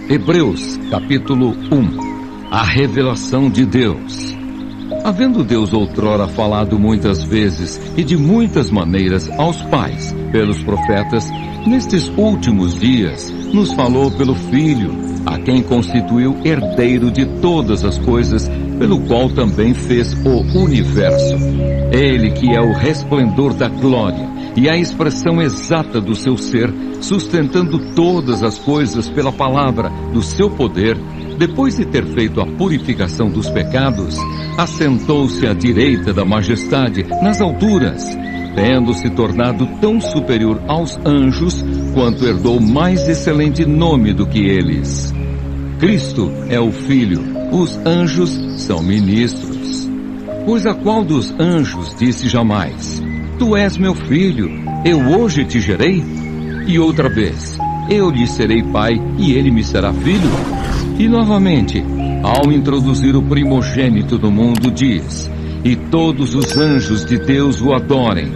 Hebreus, capítulo 1. A revelação de Deus. Havendo Deus outrora falado muitas vezes e de muitas maneiras aos pais, pelos profetas, nestes últimos dias nos falou pelo Filho, a quem constituiu herdeiro de todas as coisas, pelo qual também fez o universo. Ele que é o resplendor da glória e a expressão exata do seu ser, sustentando todas as coisas pela palavra do seu poder, depois de ter feito a purificação dos pecados, assentou-se à direita da majestade nas alturas, tendo se tornado tão superior aos anjos, quanto herdou mais excelente nome do que eles. Cristo é o Filho, os anjos são ministros. Pois a qual dos anjos disse jamais: Tu és meu filho, eu hoje te gerei? E outra vez: Eu lhe serei pai e ele me será filho? E novamente, ao introduzir o primogênito do mundo, diz: E todos os anjos de Deus o adorem.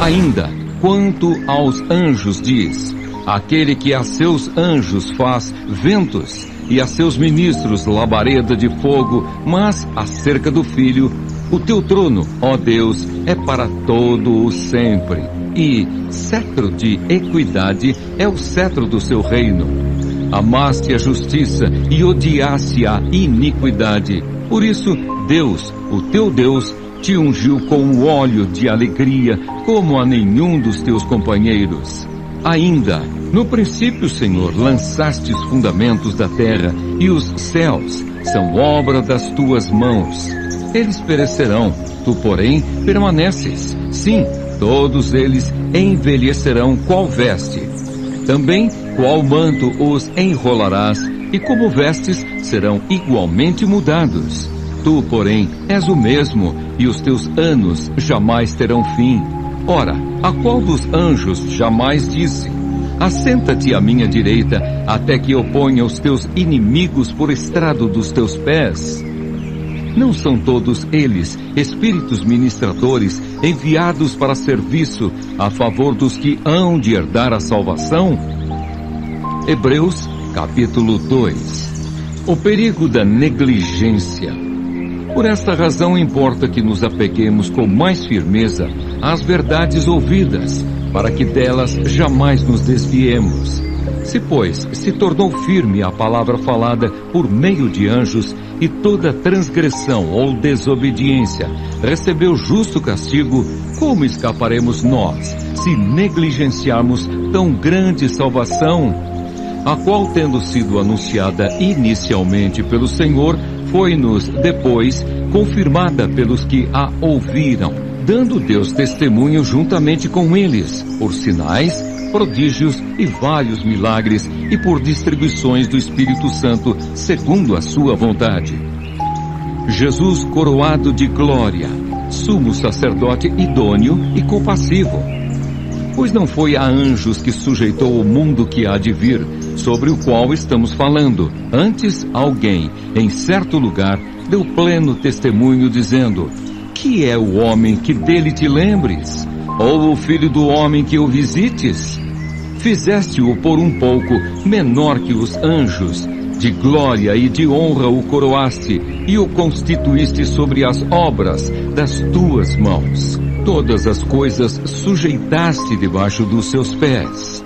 Ainda, quanto aos anjos diz: Aquele que a seus anjos faz ventos e a seus ministros labareda de fogo, mas acerca do Filho: O teu trono, ó Deus, é para todo o sempre, e cetro de equidade é o cetro do seu reino. Amaste a justiça e odiaste a iniquidade. Por isso, Deus, o teu Deus, te ungiu com o óleo de alegria, como a nenhum dos teus companheiros. Ainda, no princípio, Senhor, lançaste os fundamentos da terra, e os céus são obra das tuas mãos. Eles perecerão, tu, porém, permaneces. Sim, todos eles envelhecerão qual veste. Também qual manto os enrolarás, e como vestes serão igualmente mudados. Tu, porém, és o mesmo, e os teus anos jamais terão fim. Ora, a qual dos anjos jamais disse: Assenta-te à minha direita, até que eu ponha os teus inimigos por estrado dos teus pés? Não são todos eles espíritos ministradores enviados para serviço a favor dos que hão de herdar a salvação? Hebreus, capítulo 2. O perigo da negligência. Por esta razão importa que nos apeguemos com mais firmeza às verdades ouvidas, para que delas jamais nos desviemos. Se, pois, se tornou firme a palavra falada por meio de anjos, e toda transgressão ou desobediência recebeu justo castigo, como escaparemos nós, se negligenciarmos tão grande salvação? A qual, tendo sido anunciada inicialmente pelo Senhor, foi-nos depois confirmada pelos que a ouviram, dando Deus testemunho juntamente com eles, por sinais, prodígios e vários milagres, e por distribuições do Espírito Santo, segundo a sua vontade. Jesus coroado de glória, sumo sacerdote idôneo e compassivo. Pois não foi a anjos que sujeitou o mundo que há de vir, sobre o qual estamos falando. Antes, alguém, em certo lugar, deu pleno testemunho, dizendo: Que é o homem que dele te lembres? Ou o filho do homem que o visites? Fizeste-o por um pouco menor que os anjos, de glória e de honra o coroaste, e o constituíste sobre as obras das tuas mãos. Todas as coisas sujeitaste debaixo dos seus pés.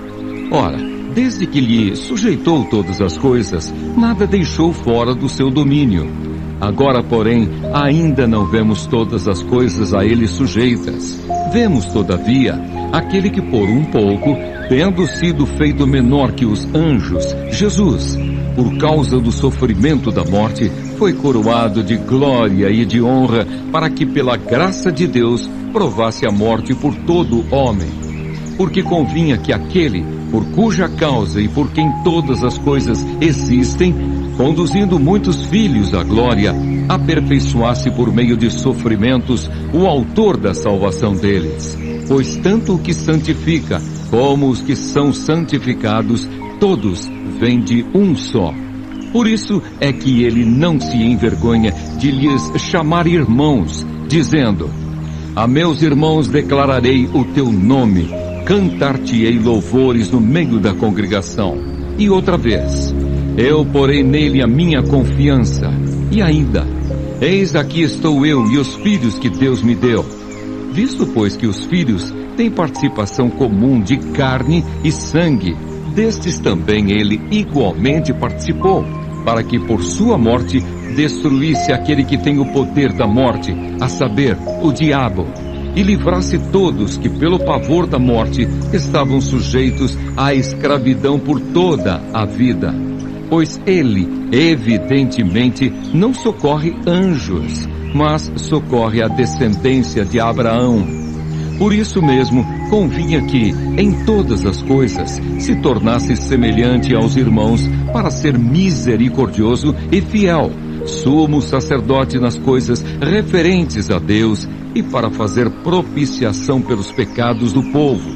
Ora, desde que lhe sujeitou todas as coisas, nada deixou fora do seu domínio. Agora, porém, ainda não vemos todas as coisas a ele sujeitas. Vemos, todavia, aquele que por um pouco, tendo sido feito menor que os anjos, Jesus, por causa do sofrimento da morte, foi coroado de glória e de honra, para que pela graça de Deus provasse a morte por todo homem. Porque convinha que aquele, por cuja causa e por quem todas as coisas existem, conduzindo muitos filhos à glória, aperfeiçoasse por meio de sofrimentos o autor da salvação deles. Pois tanto o que santifica, como os que são santificados, todos vêm de um só. Por isso é que ele não se envergonha de lhes chamar irmãos, dizendo: A meus irmãos declararei o teu nome, cantar-te-ei louvores no meio da congregação. E outra vez: Eu porei nele a minha confiança. E ainda, eis aqui estou eu e os filhos que Deus me deu. Visto, pois, que os filhos têm participação comum de carne e sangue, destes também ele igualmente participou, para que por sua morte destruísse aquele que tem o poder da morte, a saber, o diabo, e livrasse todos que pelo pavor da morte estavam sujeitos à escravidão por toda a vida. Pois ele, evidentemente, não socorre anjos, mas socorre a descendência de Abraão. Por isso mesmo, convinha que, em todas as coisas, se tornasse semelhante aos irmãos para ser misericordioso e fiel, sumo sacerdote nas coisas referentes a Deus e para fazer propiciação pelos pecados do povo.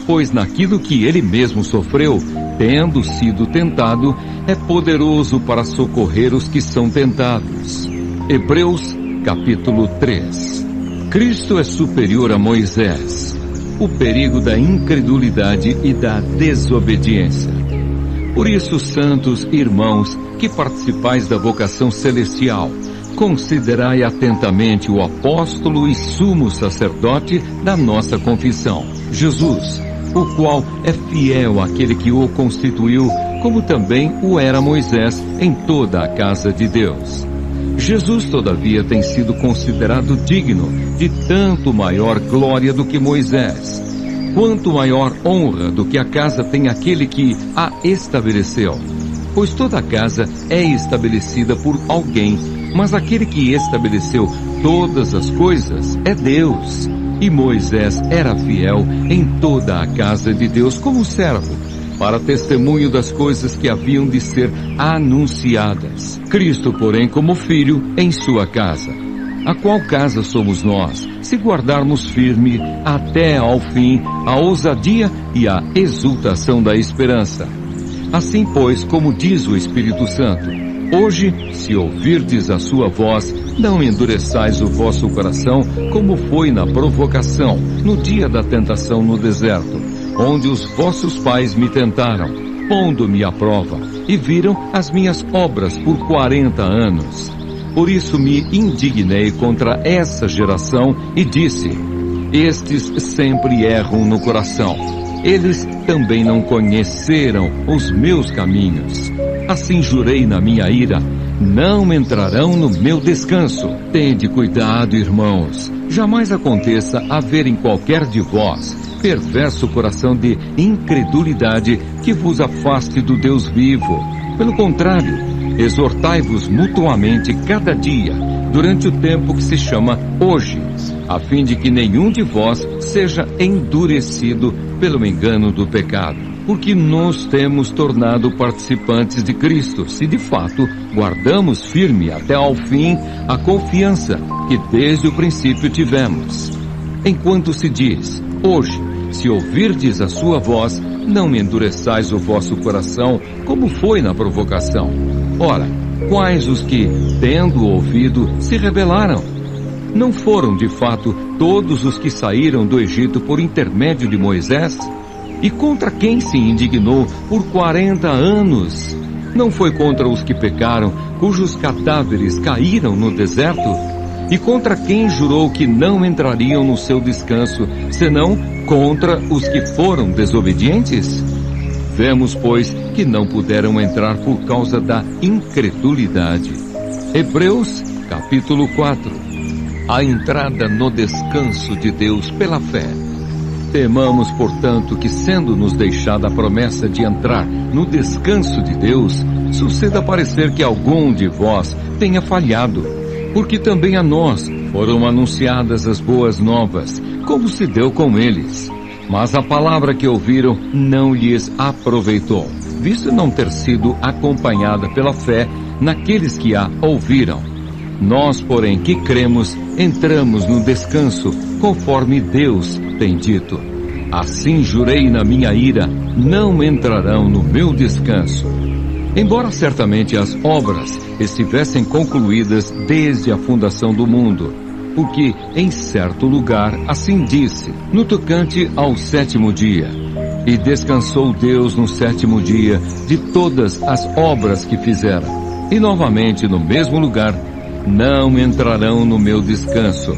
Pois naquilo que ele mesmo sofreu, tendo sido tentado, é poderoso para socorrer os que são tentados. Hebreus, capítulo 3. Cristo é superior a Moisés. O perigo da incredulidade e da desobediência. Por isso, santos irmãos, que participais da vocação celestial, considerai atentamente o apóstolo e sumo sacerdote da nossa confissão, Jesus, o qual é fiel àquele que o constituiu, como também o era Moisés em toda a casa de Deus. Jesus, todavia, tem sido considerado digno de tanto maior glória do que Moisés, quanto maior honra do que a casa tem aquele que a estabeleceu. Pois toda a casa é estabelecida por alguém, mas aquele que estabeleceu todas as coisas é Deus. E Moisés era fiel em toda a casa de Deus como servo, para testemunho das coisas que haviam de ser anunciadas. Cristo, porém, como filho em sua casa. A qual casa somos nós, se guardarmos firme até ao fim a ousadia e a exultação da esperança? Assim, pois, como diz o Espírito Santo, hoje, se ouvirdes a sua voz, não endureçais o vosso coração, como foi na provocação, no dia da tentação no deserto, onde os vossos pais me tentaram, pondo-me à prova, e viram as minhas obras por 40 anos. Por isso me indignei contra essa geração e disse: estes sempre erram no coração. Eles também não conheceram os meus caminhos. Assim jurei na minha ira: não entrarão no meu descanso. Tende cuidado, irmãos. Jamais aconteça haver em qualquer de vós perverso coração de incredulidade que vos afaste do Deus vivo. Pelo contrário, exortai-vos mutuamente cada dia, durante o tempo que se chama hoje, a fim de que nenhum de vós seja endurecido pelo engano do pecado. Porque nos temos tornado participantes de Cristo, se de fato guardamos firme até ao fim a confiança que desde o princípio tivemos. Enquanto se diz, hoje, se ouvirdes a sua voz, não endureçais o vosso coração, como foi na provocação. Ora, quais os que, tendo ouvido, se rebelaram? Não foram, de fato, todos os que saíram do Egito por intermédio de Moisés? E contra quem se indignou por 40 anos? Não foi contra os que pecaram, cujos cadáveres caíram no deserto? E contra quem jurou que não entrariam no seu descanso, senão contra os que foram desobedientes? Vemos, pois, que não puderam entrar por causa da incredulidade. Hebreus, capítulo 4. A entrada no descanso de Deus pela fé. Temamos, portanto, que sendo-nos deixada a promessa de entrar no descanso de Deus, suceda parecer que algum de vós tenha falhado, porque também a nós foram anunciadas as boas novas, como se deu com eles. Mas a palavra que ouviram não lhes aproveitou, visto não ter sido acompanhada pela fé naqueles que a ouviram. Nós, porém, que cremos, entramos no descanso, conforme Deus tem dito. Assim jurei na minha ira, não entrarão no meu descanso. Embora certamente as obras estivessem concluídas desde a fundação do mundo, porque em certo lugar assim disse, no tocante ao 7º dia, E descansou Deus no sétimo dia de todas as obras que fizera. E novamente no mesmo lugar, não entrarão no meu descanso.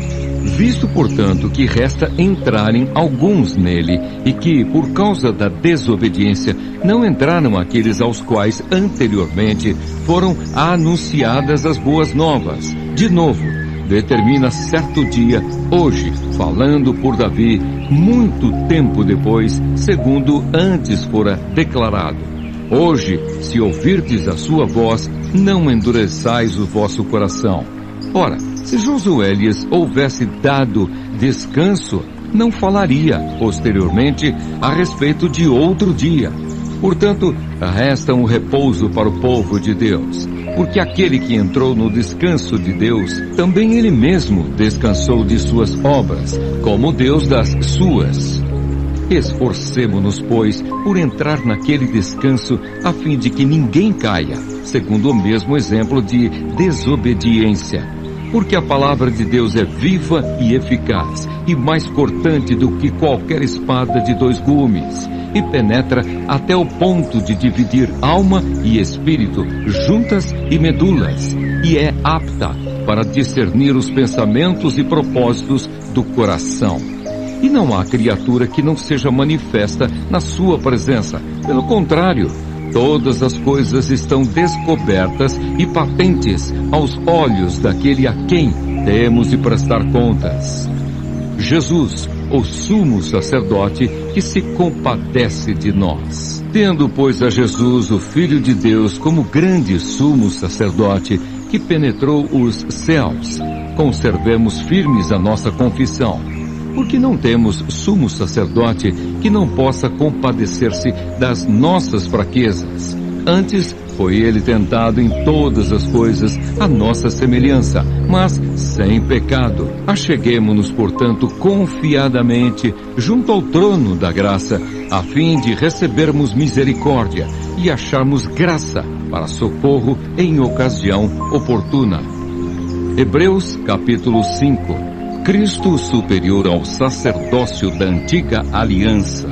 Visto, portanto, que resta entrarem alguns nele, e que, por causa da desobediência, não entraram aqueles aos quais anteriormente foram anunciadas as boas novas. De novo, determina certo dia, hoje, falando por Davi, muito tempo depois, segundo antes fora declarado. Hoje, se ouvirdes a sua voz, não endureçais o vosso coração. Ora, se Josué lhes houvesse dado descanso, não falaria posteriormente a respeito de outro dia. Portanto, resta um repouso para o povo de Deus, porque aquele que entrou no descanso de Deus, também ele mesmo descansou de suas obras, como Deus das suas. Esforcemo-nos, pois, por entrar naquele descanso, a fim de que ninguém caia, segundo o mesmo exemplo de desobediência. Porque a palavra de Deus é viva e eficaz, e mais cortante do que qualquer espada de dois gumes, e penetra até o ponto de dividir alma e espírito, juntas e medulas, e é apta para discernir os pensamentos e propósitos do coração. E não há criatura que não seja manifesta na sua presença. Pelo contrário, todas as coisas estão descobertas e patentes aos olhos daquele a quem temos de prestar contas. Jesus, o sumo sacerdote, que se compadece de nós. Tendo, pois, a Jesus, o Filho de Deus, como grande sumo sacerdote, que penetrou os céus, conservemos firmes a nossa confissão. Porque não temos sumo sacerdote que não possa compadecer-se das nossas fraquezas. Antes, foi ele tentado em todas as coisas à nossa semelhança, mas sem pecado. Acheguemo-nos, portanto, confiadamente junto ao trono da graça, a fim de recebermos misericórdia e acharmos graça para socorro em ocasião oportuna. Hebreus capítulo 5. Cristo superior ao sacerdócio da antiga aliança.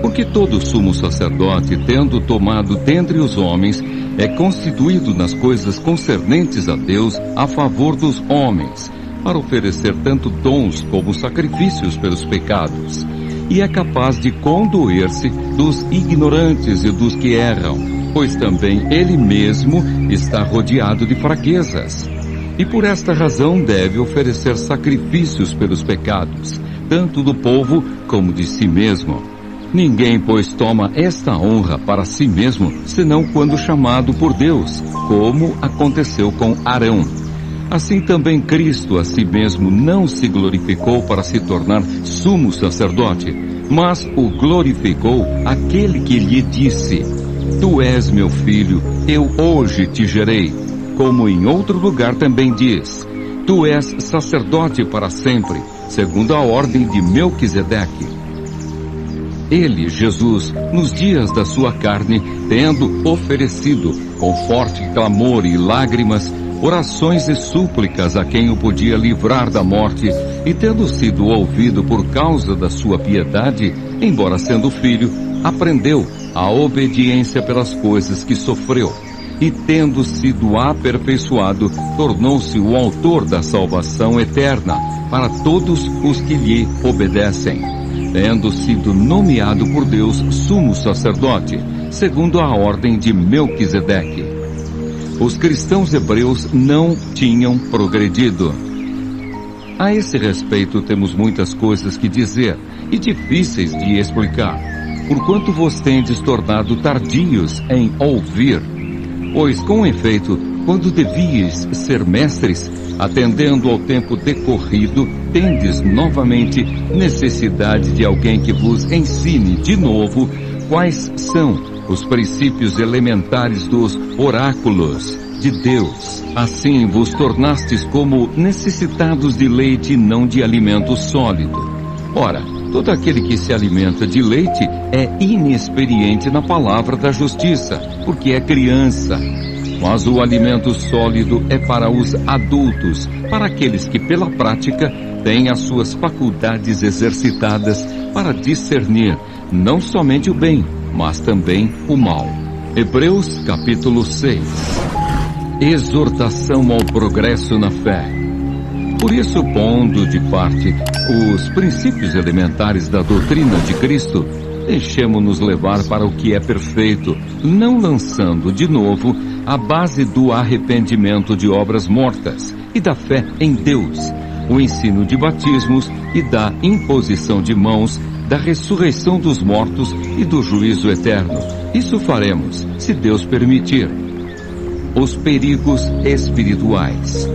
Porque todo sumo sacerdote, tendo tomado dentre os homens, é constituído nas coisas concernentes a Deus a favor dos homens, para oferecer tanto dons como sacrifícios pelos pecados, e é capaz de condoer-se dos ignorantes e dos que erram, pois também ele mesmo está rodeado de fraquezas. E por esta razão deve oferecer sacrifícios pelos pecados, tanto do povo como de si mesmo. Ninguém, pois, toma esta honra para si mesmo, senão quando chamado por Deus, como aconteceu com Arão. Assim também Cristo a si mesmo não se glorificou para se tornar sumo sacerdote, mas o glorificou aquele que lhe disse: Tu és meu filho, eu hoje te gerei. Como em outro lugar também diz: Tu és sacerdote para sempre, segundo a ordem de Melquisedeque. Ele, Jesus, nos dias da sua carne, tendo oferecido, com forte clamor e lágrimas, orações e súplicas a quem o podia livrar da morte, e tendo sido ouvido por causa da sua piedade, embora sendo filho, aprendeu a obediência pelas coisas que sofreu. E tendo sido aperfeiçoado, tornou-se o autor da salvação eterna para todos os que lhe obedecem, tendo sido nomeado por Deus sumo sacerdote, segundo a ordem de Melquisedeque. Os cristãos hebreus não tinham progredido. A esse respeito temos muitas coisas que dizer e difíceis de explicar, porquanto vos tendes tornado tardios em ouvir. Pois, com efeito, quando devíeis ser mestres, atendendo ao tempo decorrido, tendes novamente necessidade de alguém que vos ensine de novo quais são os princípios elementares dos oráculos de Deus. Assim vos tornastes como necessitados de leite e não de alimento sólido. Ora, todo aquele que se alimenta de leite é inexperiente na palavra da justiça, porque é criança. Mas o alimento sólido é para os adultos, para aqueles que pela prática têm as suas faculdades exercitadas para discernir, não somente o bem, mas também o mal. Hebreus capítulo 6. Exortação ao progresso na fé. Por isso, pondo de parte os princípios elementares da doutrina de Cristo, deixemo-nos levar para o que é perfeito, não lançando de novo a base do arrependimento de obras mortas e da fé em Deus, o ensino de batismos e da imposição de mãos, da ressurreição dos mortos e do juízo eterno. Isso faremos, se Deus permitir. Os perigos espirituais.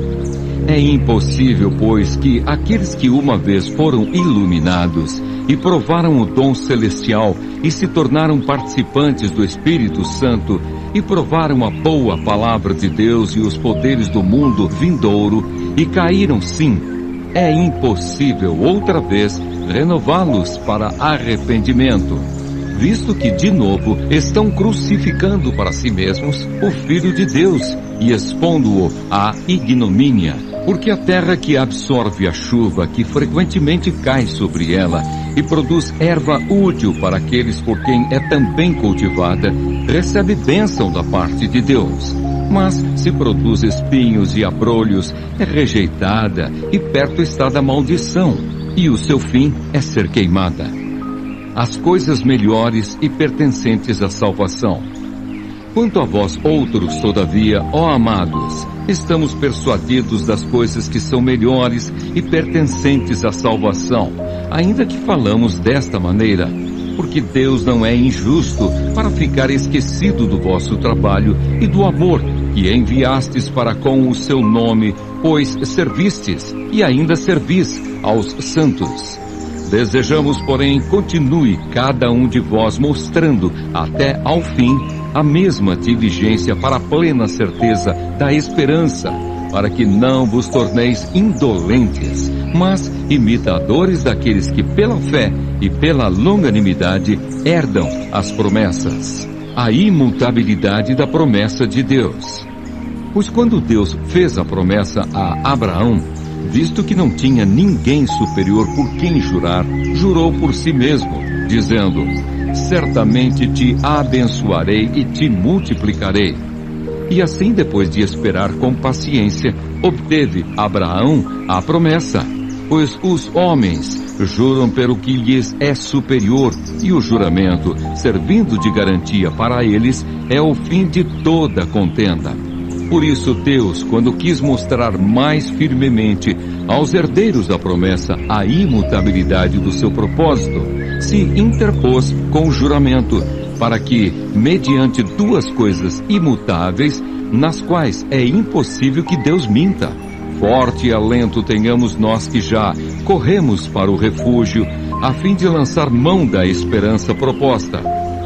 É impossível, pois, que aqueles que uma vez foram iluminados e provaram o dom celestial e se tornaram participantes do Espírito Santo e provaram a boa palavra de Deus e os poderes do mundo vindouro e caíram, sim, é impossível outra vez renová-los para arrependimento, visto que de novo estão crucificando para si mesmos o Filho de Deus e expondo-o à ignomínia, porque a terra que absorve a chuva que frequentemente cai sobre ela e produz erva útil para aqueles por quem é também cultivada, recebe bênção da parte de Deus. Mas se produz espinhos e abrolhos, é rejeitada e perto está da maldição, e o seu fim é ser queimada. As coisas melhores e pertencentes à salvação. Quanto a vós outros, todavia, ó amados, estamos persuadidos das coisas que são melhores e pertencentes à salvação, ainda que falamos desta maneira, porque Deus não é injusto para ficar esquecido do vosso trabalho e do amor que enviastes para com o seu nome, pois servistes e ainda servis aos santos. Desejamos, porém, continue cada um de vós mostrando até ao fim a mesma diligência para a plena certeza da esperança, para que não vos torneis indolentes, mas imitadores daqueles que pela fé e pela longanimidade herdam as promessas. A imutabilidade da promessa de Deus. Pois quando Deus fez a promessa a Abraão, visto que não tinha ninguém superior por quem jurar, jurou por si mesmo, dizendo: certamente te abençoarei e te multiplicarei. E assim, depois de esperar com paciência, obteve Abraão a promessa, pois os homens juram pelo que lhes é superior, e o juramento, servindo de garantia para eles, é o fim de toda contenda. Por isso Deus, quando quis mostrar mais firmemente aos herdeiros da promessa a imutabilidade do seu propósito, se interpôs com o juramento, para que, mediante duas coisas imutáveis, nas quais é impossível que Deus minta, forte alento tenhamos nós que já corremos para o refúgio, a fim de lançar mão da esperança proposta,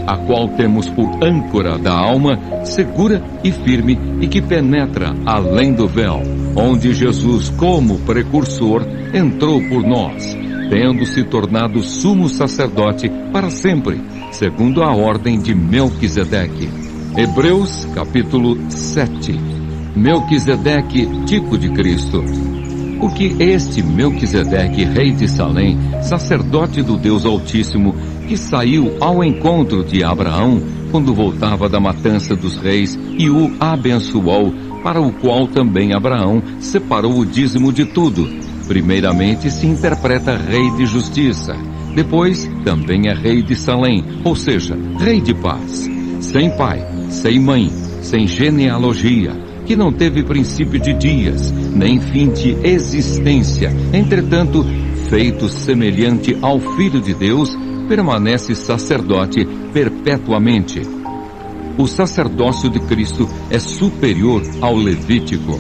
a qual temos por âncora da alma, segura e firme, e que penetra além do véu, onde Jesus, como precursor, entrou por nós, tendo se tornado sumo sacerdote para sempre, segundo a ordem de Melquisedeque. Hebreus capítulo 7. Melquisedeque, tipo de Cristo. Porque este Melquisedeque, rei de Salém, sacerdote do Deus Altíssimo, que saiu ao encontro de Abraão quando voltava da matança dos reis e o abençoou, para o qual também Abraão separou o dízimo de tudo. Primeiramente se interpreta rei de justiça, depois também é rei de Salém, ou seja, rei de paz, sem pai, sem mãe, sem genealogia, que não teve princípio de dias, nem fim de existência, entretanto, feito semelhante ao Filho de Deus, permanece sacerdote perpetuamente. O sacerdócio de Cristo é superior ao levítico.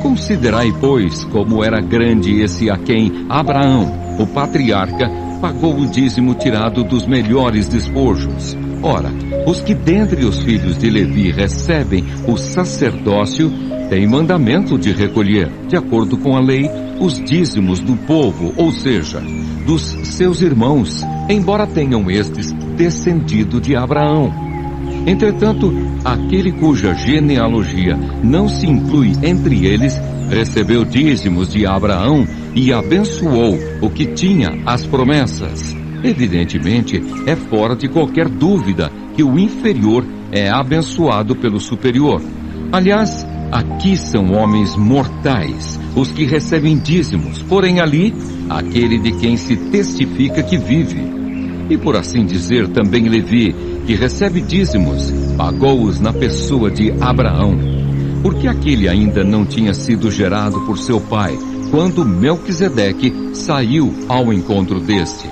Considerai, pois, como era grande esse a quem Abraão, o patriarca, pagou o dízimo tirado dos melhores despojos. Ora, os que dentre os filhos de Levi recebem o sacerdócio, têm mandamento de recolher, de acordo com a lei, os dízimos do povo, ou seja, dos seus irmãos, embora tenham estes descendido de Abraão. Entretanto, aquele cuja genealogia não se inclui entre eles, recebeu dízimos de Abraão e abençoou o que tinha as promessas. Evidentemente, é fora de qualquer dúvida que o inferior é abençoado pelo superior. Aliás, aqui são homens mortais, os que recebem dízimos, porém ali, aquele de quem se testifica que vive. E por assim dizer, também Levi, que recebe dízimos, pagou-os na pessoa de Abraão, porque aquele ainda não tinha sido gerado por seu pai, quando Melquisedeque saiu ao encontro deste.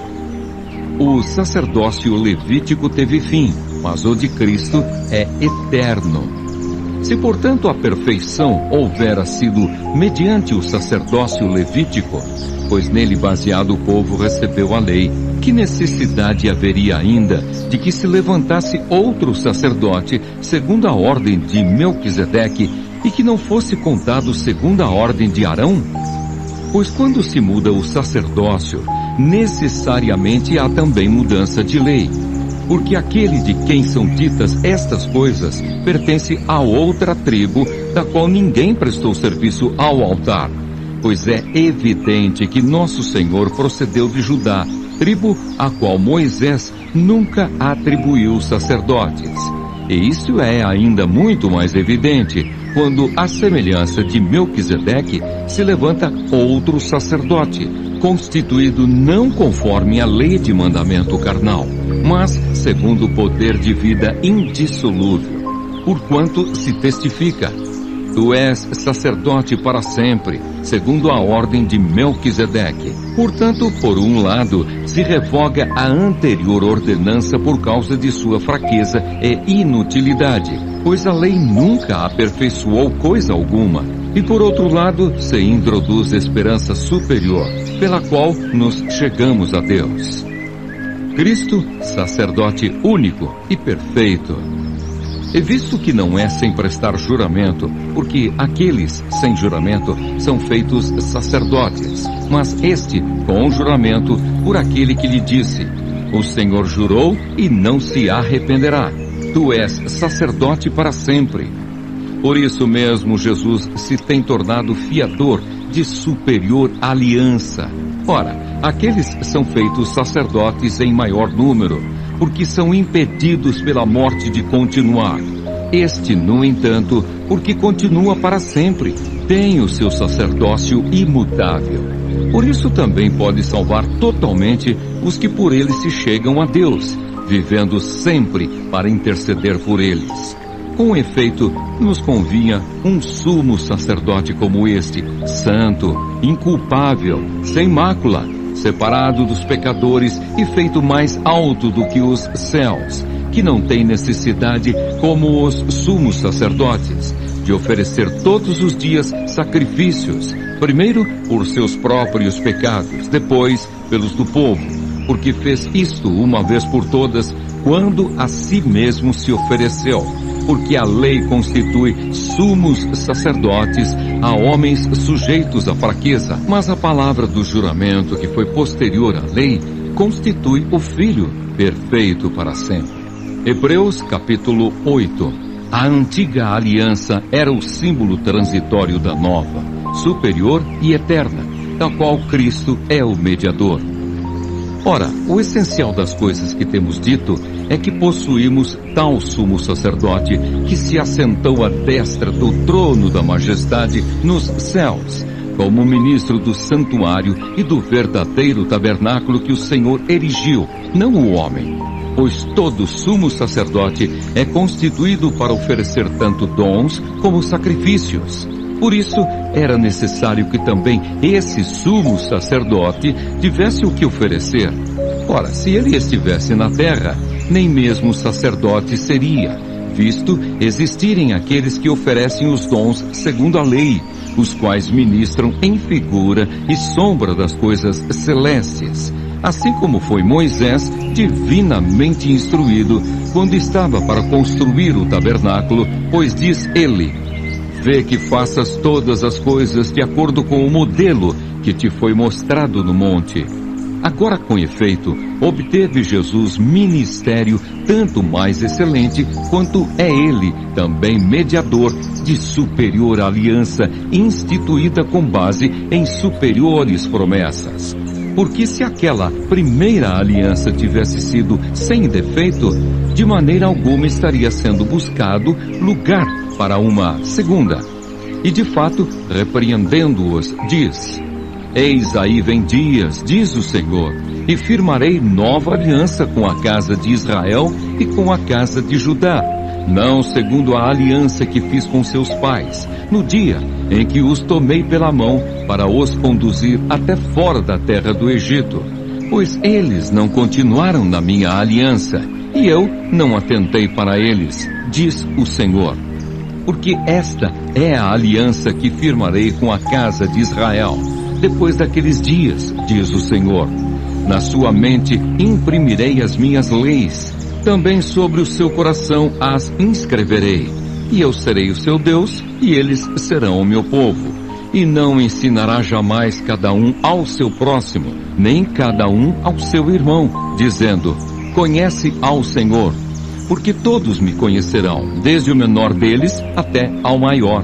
O sacerdócio levítico teve fim, mas o de Cristo é eterno. Se, portanto, a perfeição houvera sido mediante o sacerdócio levítico, pois nele baseado o povo recebeu a lei, que necessidade haveria ainda de que se levantasse outro sacerdote segundo a ordem de Melquisedeque e que não fosse contado segundo a ordem de Arão? Pois quando se muda o sacerdócio, necessariamente há também mudança de lei, porque aquele de quem são ditas estas coisas pertence a outra tribo, da qual ninguém prestou serviço ao altar, pois é evidente que nosso Senhor procedeu de Judá, tribo a qual Moisés nunca atribuiu sacerdotes. E isso é ainda muito mais evidente quando, à semelhança de Melquisedeque, se levanta outro sacerdote, constituído não conforme a lei de mandamento carnal, mas segundo o poder de vida indissolúvel. Porquanto se testifica: tu és sacerdote para sempre, segundo a ordem de Melquisedeque. Portanto, por um lado, se revoga a anterior ordenança por causa de sua fraqueza e inutilidade, pois a lei nunca aperfeiçoou coisa alguma. E por outro lado, se introduz esperança superior, pela qual nos chegamos a Deus. Cristo, sacerdote único e perfeito. E visto que não é sem prestar juramento, porque aqueles sem juramento são feitos sacerdotes, mas este com juramento por aquele que lhe disse: o Senhor jurou e não se arrependerá. Tu és sacerdote para sempre. Por isso mesmo Jesus se tem tornado fiador de superior aliança. Ora, aqueles são feitos sacerdotes em maior número, porque são impedidos pela morte de continuar. Este, no entanto, porque continua para sempre, tem o seu sacerdócio imutável. Por isso também pode salvar totalmente os que por ele se chegam a Deus, vivendo sempre para interceder por eles. Com efeito, nos convinha um sumo sacerdote como este, santo, inculpável, sem mácula, separado dos pecadores e feito mais alto do que os céus, que não tem necessidade, como os sumos sacerdotes, de oferecer todos os dias sacrifícios, primeiro por seus próprios pecados, depois pelos do povo, porque fez isto uma vez por todas, quando a si mesmo se ofereceu. Porque a lei constitui sumos sacerdotes a homens sujeitos à fraqueza, mas a palavra do juramento que foi posterior à lei constitui o Filho perfeito para sempre. Hebreus capítulo 8. A antiga aliança era o símbolo transitório da nova, superior e eterna, da qual Cristo é o mediador. Ora, o essencial das coisas que temos dito é que possuímos tal sumo sacerdote que se assentou à destra do trono da majestade nos céus, como ministro do santuário e do verdadeiro tabernáculo que o Senhor erigiu, não o homem. Pois todo sumo sacerdote é constituído para oferecer tanto dons como sacrifícios. Por isso, era necessário que também esse sumo sacerdote tivesse o que oferecer. Ora, se ele estivesse na terra, nem mesmo sacerdote seria, visto existirem aqueles que oferecem os dons segundo a lei, os quais ministram em figura e sombra das coisas celestes, assim como foi Moisés divinamente instruído quando estava para construir o tabernáculo, pois diz ele: vê que faças todas as coisas de acordo com o modelo que te foi mostrado no monte. Agora, com efeito, obteve Jesus ministério tanto mais excelente quanto é ele também mediador de superior aliança instituída com base em superiores promessas. Porque se aquela primeira aliança tivesse sido sem defeito, de maneira alguma estaria sendo buscado lugar para uma segunda. E de fato, repreendendo-os, diz: Eis aí vem dias, diz o Senhor, e firmarei nova aliança com a casa de Israel e com a casa de Judá, não segundo a aliança que fiz com seus pais, no dia em que os tomei pela mão para os conduzir até fora da terra do Egito. Pois eles não continuaram na minha aliança, e eu não atentei para eles, diz o Senhor. Porque esta é a aliança que firmarei com a casa de Israel, depois daqueles dias, diz o Senhor. Na sua mente imprimirei as minhas leis, também sobre o seu coração as inscreverei. E eu serei o seu Deus, e eles serão o meu povo. E não ensinará jamais cada um ao seu próximo, nem cada um ao seu irmão, dizendo: Conhece ao Senhor. Porque todos me conhecerão, desde o menor deles até ao maior.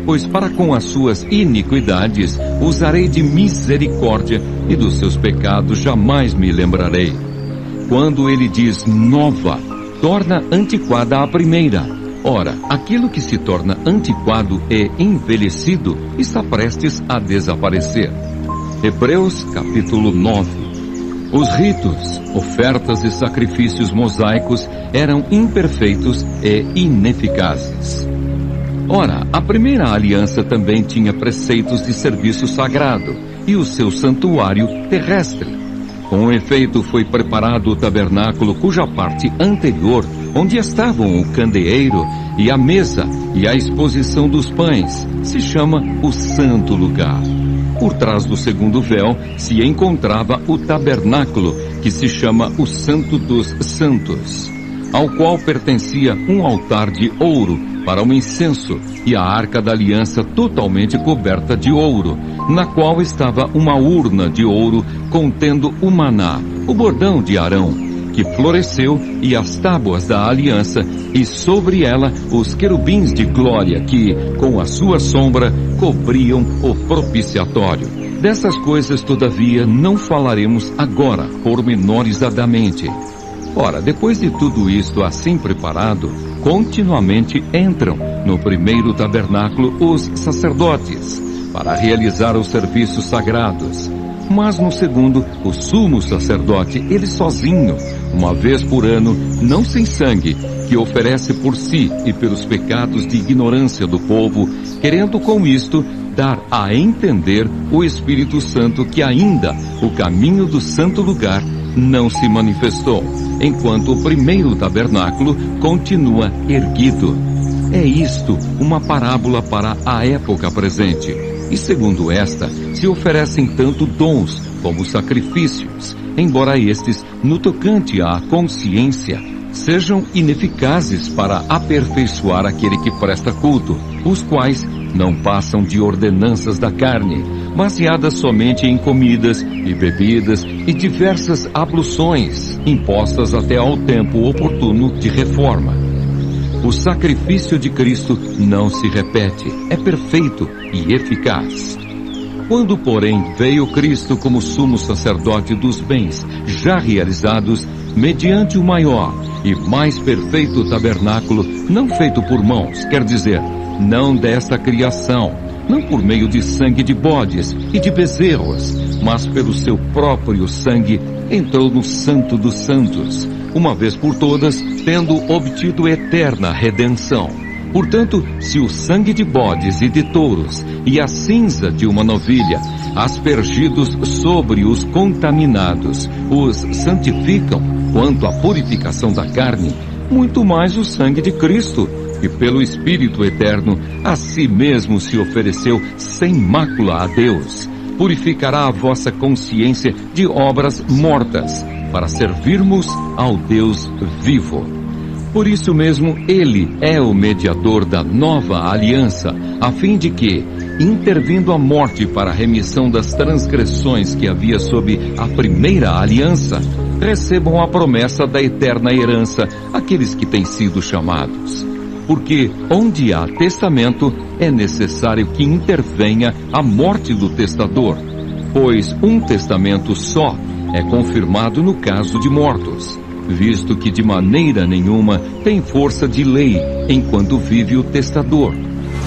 Pois para com as suas iniquidades usarei de misericórdia, e dos seus pecados jamais me lembrarei. Quando ele diz nova, torna antiquada a primeira. Ora, aquilo que se torna antiquado e envelhecido está prestes a desaparecer. Hebreus capítulo 9. Os ritos, ofertas e sacrifícios mosaicos eram imperfeitos e ineficazes. Ora, a primeira aliança também tinha preceitos de serviço sagrado e o seu santuário terrestre. Com efeito, foi preparado o tabernáculo cuja parte anterior, onde estavam o candeeiro e a mesa e a exposição dos pães, se chama o Santo Lugar. Por trás do segundo véu se encontrava o tabernáculo, que se chama o Santo dos Santos, ao qual pertencia um altar de ouro para o incenso e a arca da aliança totalmente coberta de ouro, na qual estava uma urna de ouro contendo o maná, o bordão de Arão, que floresceu, e as tábuas da aliança, e sobre ela os querubins de glória que, com a sua sombra, cobriam o propiciatório. Dessas coisas, todavia, não falaremos agora, pormenorizadamente. Ora, depois de tudo isto assim preparado, continuamente entram no primeiro tabernáculo os sacerdotes, para realizar os serviços sagrados. Mas no segundo, o sumo sacerdote, ele sozinho, uma vez por ano, não sem sangue, que oferece por si e pelos pecados de ignorância do povo, querendo com isto dar a entender o Espírito Santo que ainda o caminho do santo lugar não se manifestou, enquanto o primeiro tabernáculo continua erguido. É isto uma parábola para a época presente. E segundo esta, se oferecem tanto dons como sacrifícios, embora estes, no tocante à consciência, sejam ineficazes para aperfeiçoar aquele que presta culto, os quais não passam de ordenanças da carne, baseadas somente em comidas e bebidas e diversas abluções, impostas até ao tempo oportuno de reforma. O sacrifício de Cristo não se repete, é perfeito e eficaz. Quando, porém, veio Cristo como sumo sacerdote dos bens já realizados, mediante o maior e mais perfeito tabernáculo, não feito por mãos, quer dizer, não desta criação, não por meio de sangue de bodes e de bezerros, mas pelo seu próprio sangue, entrou no Santo dos Santos, uma vez por todas, tendo obtido eterna redenção. Portanto, se o sangue de bodes e de touros e a cinza de uma novilha, aspergidos sobre os contaminados, os santificam quanto à purificação da carne, muito mais o sangue de Cristo, que pelo Espírito Eterno a si mesmo se ofereceu sem mácula a Deus, purificará a vossa consciência de obras mortas, para servirmos ao Deus vivo. Por isso mesmo, Ele é o mediador da nova aliança, a fim de que, intervindo a morte para a remissão das transgressões que havia sob a primeira aliança, recebam a promessa da eterna herança aqueles que têm sido chamados. Porque onde há testamento, é necessário que intervenha a morte do testador. pois um testamento só é confirmado no caso de mortos, visto que de maneira nenhuma tem força de lei enquanto vive o testador,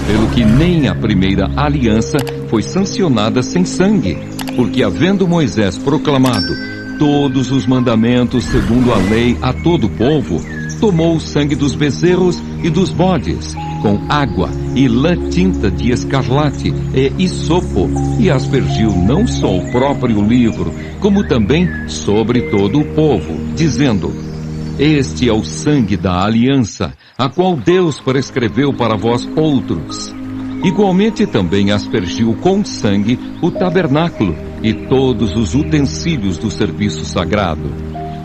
pelo que nem a primeira aliança foi sancionada sem sangue, porque havendo Moisés proclamado todos os mandamentos segundo a lei a todo o povo, tomou o sangue dos bezerros e dos bodes, com água e lã tinta de escarlate e isopo, e aspergiu não só o próprio livro, como também sobre todo o povo, dizendo: Este é o sangue da aliança, a qual Deus prescreveu para vós outros. Igualmente também aspergiu com sangue o tabernáculo e todos os utensílios do serviço sagrado.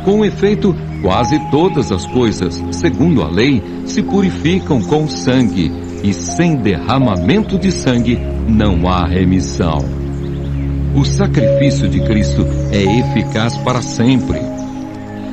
Com efeito, quase todas as coisas, segundo a lei, se purificam com sangue, e sem derramamento de sangue não há remissão. O sacrifício de Cristo é eficaz para sempre.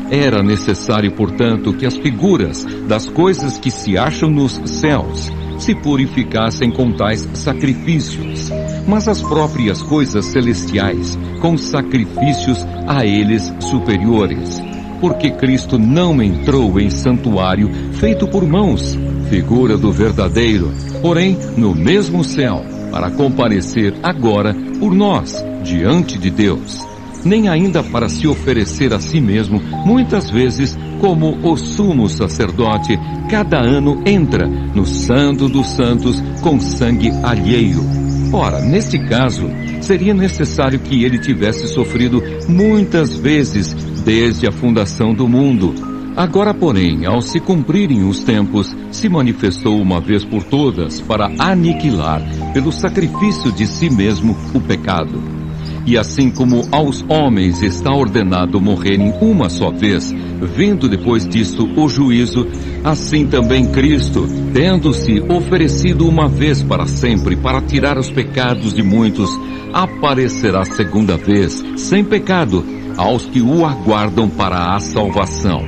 Era necessário, portanto, que as figuras das coisas que se acham nos céus se purificassem com tais sacrifícios, mas as próprias coisas celestiais com sacrifícios a eles superiores, porque Cristo não entrou em santuário feito por mãos, figura do verdadeiro, porém no mesmo céu, para comparecer agora por nós diante de Deus, nem ainda para se oferecer a si mesmo, muitas vezes, como o sumo sacerdote, cada ano entra no Santo dos Santos com sangue alheio. Ora, neste caso, seria necessário que ele tivesse sofrido muitas vezes desde a fundação do mundo. Agora, porém, ao se cumprirem os tempos, se manifestou uma vez por todas para aniquilar, pelo sacrifício de si mesmo, o pecado. E assim como aos homens está ordenado morrerem uma só vez, vindo depois disto o juízo, assim também Cristo, tendo-se oferecido uma vez para sempre para tirar os pecados de muitos, aparecerá segunda vez, sem pecado, aos que o aguardam para a salvação.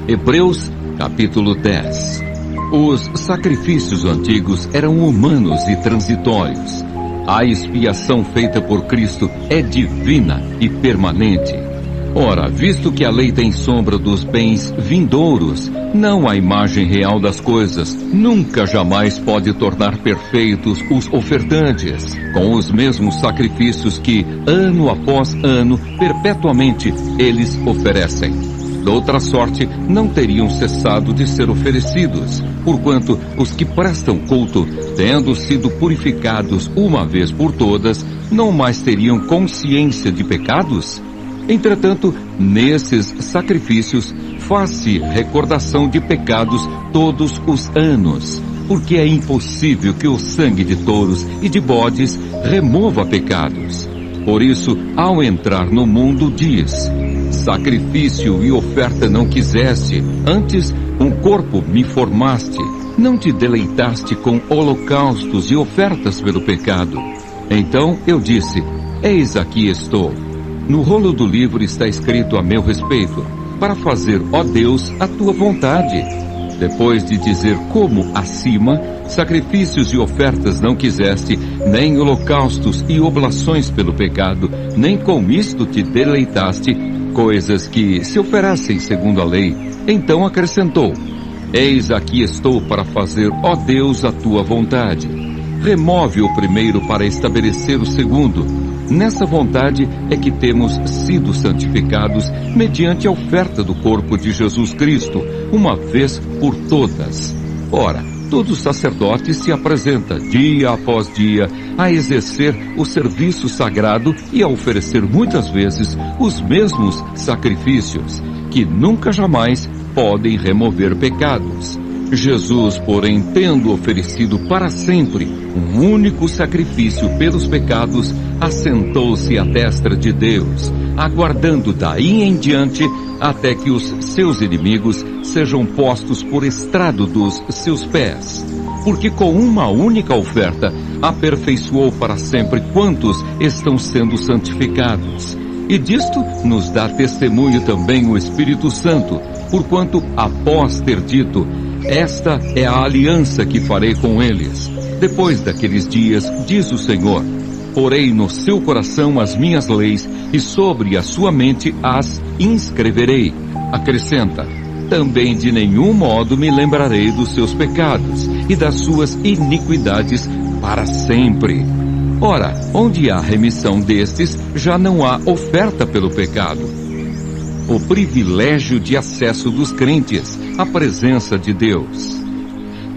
Hebreus, capítulo 10. Os sacrifícios antigos eram humanos e transitórios. A expiação feita por Cristo é divina e permanente. Ora, visto que a lei tem sombra dos bens vindouros, não a imagem real das coisas, nunca jamais pode tornar perfeitos os ofertantes, com os mesmos sacrifícios que, ano após ano, perpetuamente eles oferecem. Doutra sorte, não teriam cessado de ser oferecidos, porquanto os que prestam culto, tendo sido purificados uma vez por todas, não mais teriam consciência de pecados? Entretanto, nesses sacrifícios, faz-se recordação de pecados todos os anos, porque é impossível que o sangue de touros e de bodes remova pecados. Por isso, ao entrar no mundo, diz: Sacrifício e oferta não quiseste, antes um corpo me formaste. Não te deleitaste com holocaustos e ofertas pelo pecado. Então eu disse: Eis aqui estou. No rolo do livro está escrito a meu respeito, para fazer, ó Deus, a tua vontade. Depois de dizer como acima, sacrifícios e ofertas não quiseste, nem holocaustos e oblações pelo pecado, nem com isto te deleitaste, coisas que se oferecem segundo a lei. Então acrescentou: Eis aqui estou para fazer, ó Deus, a tua vontade. Remove o primeiro para estabelecer o segundo. Nessa vontade é que temos sido santificados mediante a oferta do corpo de Jesus Cristo, uma vez por todas. Ora, todo sacerdote se apresenta dia após dia a exercer o serviço sagrado e a oferecer muitas vezes os mesmos sacrifícios, que nunca jamais podem remover pecados. Jesus, porém, tendo oferecido para sempre um único sacrifício pelos pecados, assentou-se à destra de Deus, aguardando daí em diante até que os seus inimigos sejam postos por estrado dos seus pés. Porque com uma única oferta aperfeiçoou para sempre quantos estão sendo santificados. E disto nos dá testemunho também o Espírito Santo, porquanto após ter dito: Esta é a aliança que farei com eles. Depois daqueles dias, diz o Senhor, porei no seu coração as minhas leis e sobre a sua mente as inscreverei. Acrescenta: também de nenhum modo me lembrarei dos seus pecados e das suas iniquidades para sempre. Ora, onde há remissão destes, já não há oferta pelo pecado. O privilégio de acesso dos crentes à presença de Deus.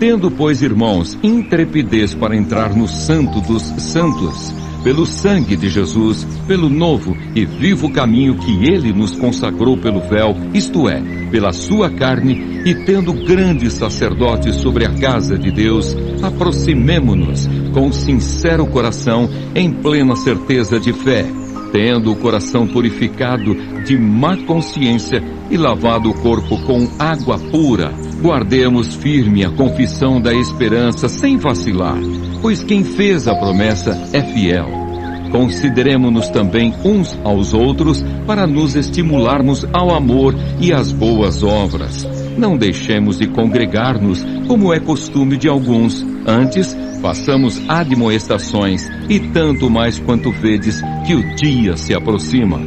Tendo, pois, irmãos, intrepidez para entrar no Santo dos Santos, pelo sangue de Jesus, pelo novo e vivo caminho que ele nos consagrou pelo véu, isto é, pela sua carne, e tendo grande sacerdote sobre a casa de Deus, aproximemo-nos com sincero coração, em plena certeza de fé, tendo o coração purificado de má consciência e lavado o corpo com água pura. Guardemos firme a confissão da esperança sem vacilar, pois quem fez a promessa é fiel. Consideremo-nos também uns aos outros para nos estimularmos ao amor e às boas obras. Não deixemos de congregar-nos, como é costume de alguns. Antes, façamos admoestações, e tanto mais quanto vedes que o dia se aproxima.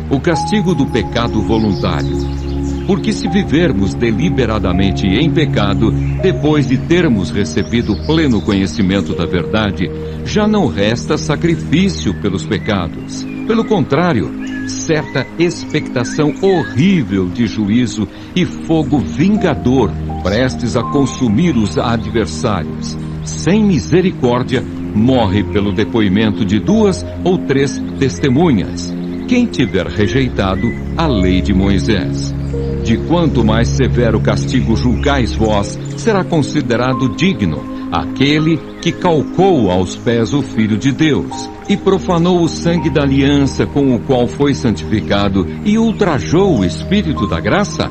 O castigo do pecado voluntário. Porque se vivermos deliberadamente em pecado, depois de termos recebido pleno conhecimento da verdade, já não resta sacrifício pelos pecados. Pelo contrário, certa expectação horrível de juízo e fogo vingador, prestes a consumir os adversários. Sem misericórdia, morre pelo depoimento de 2 ou 3 testemunhas, quem tiver rejeitado a lei de Moisés. De quanto mais severo castigo julgais vós, será considerado digno aquele que calcou aos pés o Filho de Deus, e profanou o sangue da aliança com o qual foi santificado, e ultrajou o Espírito da graça?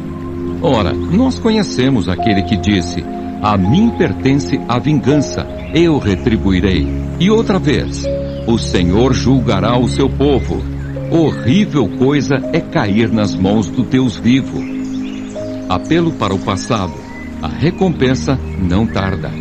Ora, nós conhecemos aquele que disse: a mim pertence a vingança, eu retribuirei. E outra vez: o Senhor julgará o seu povo. Horrível coisa é cair nas mãos do Deus vivo. Apelo para o passado. A recompensa não tarda.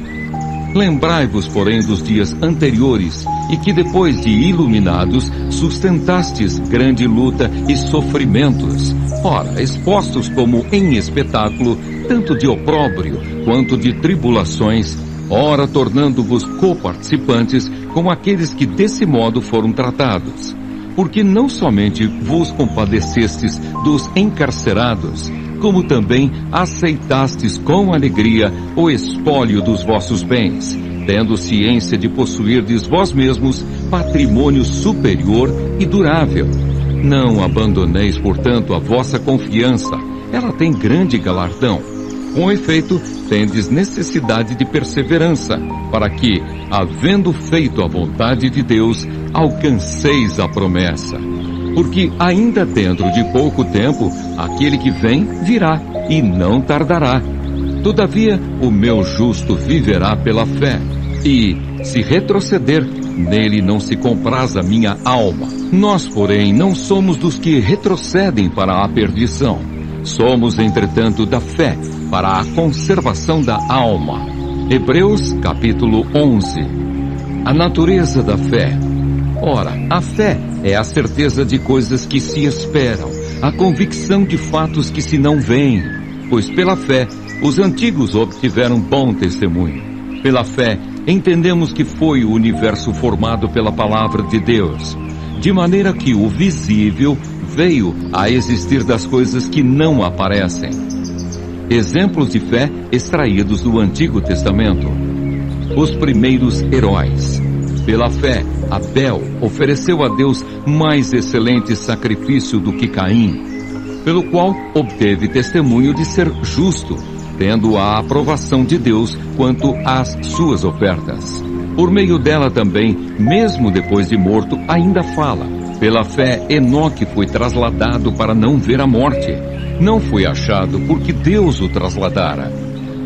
Lembrai-vos, porém, dos dias anteriores, e que depois de iluminados, sustentastes grande luta e sofrimentos, ora, expostos como em espetáculo, tanto de opróbrio quanto de tribulações, ora tornando-vos coparticipantes com aqueles que desse modo foram tratados. Porque não somente vos compadecestes dos encarcerados, como também aceitastes com alegria o espólio dos vossos bens, tendo ciência de possuirdes vós mesmos patrimônio superior e durável. Não abandoneis, portanto, a vossa confiança, ela tem grande galardão. Com efeito, tendes necessidade de perseverança, para que, havendo feito a vontade de Deus, alcanceis a promessa. Porque ainda dentro de pouco tempo, aquele que vem virá, e não tardará. Todavia, o meu justo viverá pela fé, e, se retroceder, nele não se compraz a minha alma. Nós, porém, não somos dos que retrocedem para a perdição. Somos, entretanto, da fé, para a conservação da alma. Hebreus, capítulo 11. A natureza da fé. Ora, a fé é a certeza de coisas que se esperam, a convicção de fatos que se não veem. Pois pela fé, os antigos obtiveram bom testemunho. Pela fé, entendemos que foi o universo formado pela palavra de Deus, de maneira que o visível veio a existir das coisas que não aparecem. Exemplos de fé extraídos do Antigo Testamento. Os primeiros heróis. Pela fé, Abel ofereceu a Deus mais excelente sacrifício do que Caim, pelo qual obteve testemunho de ser justo, tendo a aprovação de Deus quanto às suas ofertas. Por meio dela também, mesmo depois de morto, ainda fala. Pela fé, Enoque foi trasladado para não ver a morte. Não foi achado porque Deus o trasladara.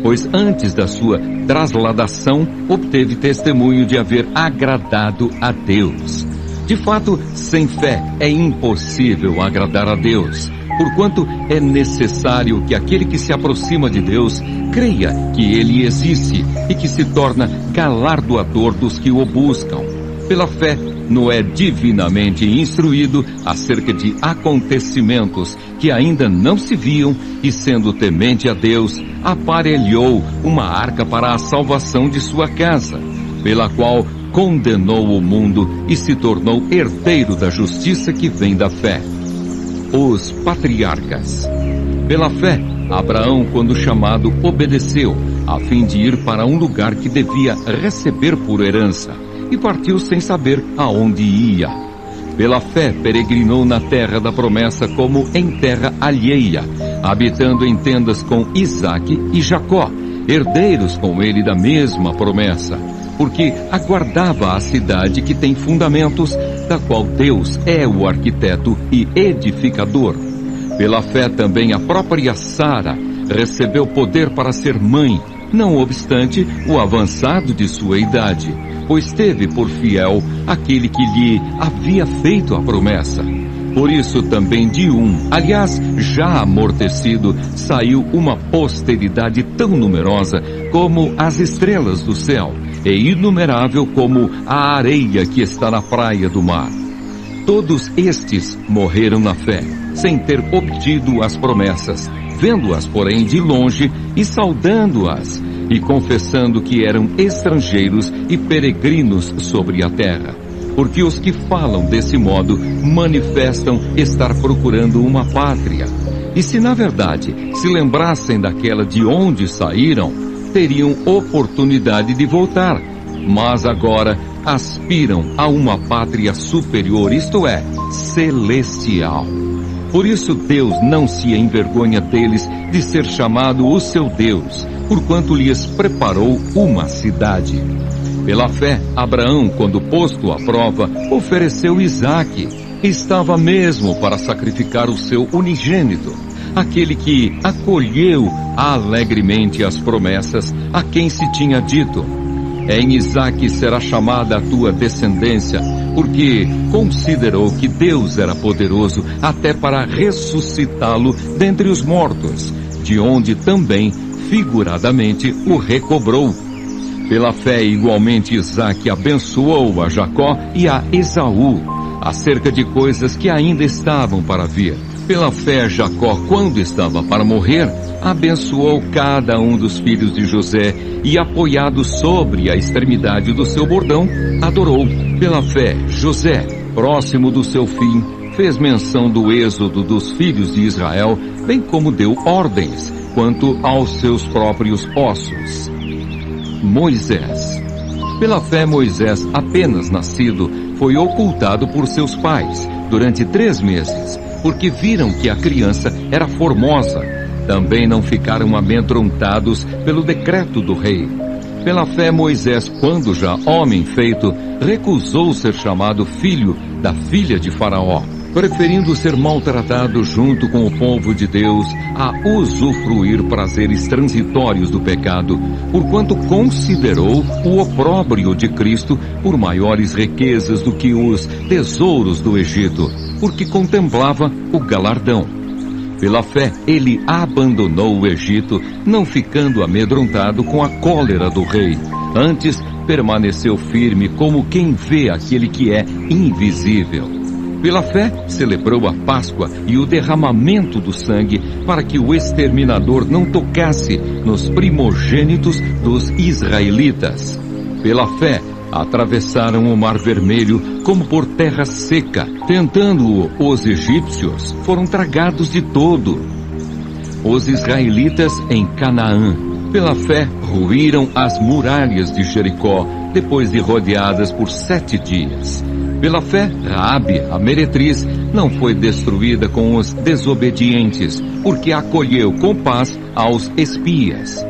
Pois antes da sua trasladação, obteve testemunho de haver agradado a Deus. De fato, sem fé é impossível agradar a Deus, porquanto é necessário que aquele que se aproxima de Deus creia que Ele existe e que se torna galardoador dos que o buscam. Pela fé, Noé, divinamente instruído acerca de acontecimentos que ainda não se viam, e sendo temente a Deus, aparelhou uma arca para a salvação de sua casa, pela qual condenou o mundo e se tornou herdeiro da justiça que vem da fé. Os patriarcas. Pela fé, Abraão, quando chamado, obedeceu, a fim de ir para um lugar que devia receber por herança, e partiu sem saber aonde ia. Pela fé, peregrinou na terra da promessa como em terra alheia, habitando em tendas com Isaque e Jacó, herdeiros com ele da mesma promessa, porque aguardava a cidade que tem fundamentos, da qual Deus é o arquiteto e edificador. Pela fé também a própria Sara recebeu poder para ser mãe, não obstante o avançado de sua idade, pois teve por fiel aquele que lhe havia feito a promessa. Por isso também de aliás, já amortecido, saiu uma posteridade tão numerosa como as estrelas do céu, e inumerável como a areia que está na praia do mar. Todos estes morreram na fé, sem ter obtido as promessas, vendo-as, porém, de longe e saudando-as, e confessando que eram estrangeiros e peregrinos sobre a terra. Porque os que falam desse modo manifestam estar procurando uma pátria. E se na verdade se lembrassem daquela de onde saíram, teriam oportunidade de voltar. Mas agora aspiram a uma pátria superior, isto é, celestial. Por isso Deus não se envergonha deles de ser chamado o seu Deus, porquanto lhes preparou uma cidade. Pela fé, Abraão, quando posto à prova, ofereceu Isaque. Estava mesmo para sacrificar o seu unigênito, aquele que acolheu alegremente as promessas a quem se tinha dito: em Isaque será chamada a tua descendência, porque considerou que Deus era poderoso até para ressuscitá-lo dentre os mortos, de onde também, figuradamente, o recobrou. Pela fé, igualmente, Isaque abençoou a Jacó e a Esaú, acerca de coisas que ainda estavam para vir. Pela fé, Jacó, quando estava para morrer, abençoou cada um dos filhos de José e, apoiado sobre a extremidade do seu bordão, adorou. Pela fé, José, próximo do seu fim, fez menção do êxodo dos filhos de Israel, bem como deu ordens quanto aos seus próprios ossos. Moisés. Pela fé, Moisés, apenas nascido, foi ocultado por seus pais durante 3 meses, porque viram que a criança era formosa. Também não ficaram amedrontados pelo decreto do rei. Pela fé, Moisés, quando já homem feito, recusou ser chamado filho da filha de Faraó, preferindo ser maltratado junto com o povo de Deus a usufruir prazeres transitórios do pecado, porquanto considerou o opróbrio de Cristo por maiores riquezas do que os tesouros do Egito, porque contemplava o galardão. Pela fé, ele abandonou o Egito, não ficando amedrontado com a cólera do rei. Antes, permaneceu firme como quem vê aquele que é invisível. Pela fé, celebrou a Páscoa e o derramamento do sangue, para que o exterminador não tocasse nos primogênitos dos israelitas. Pela fé, atravessaram o Mar Vermelho como por terra seca. Tentando-o, os egípcios foram tragados de todo. Os israelitas em Canaã. Pela fé, ruíram as muralhas de Jericó, depois de rodeadas por 7 dias. Pela fé, Raabe, a meretriz, não foi destruída com os desobedientes, porque acolheu com paz aos espias.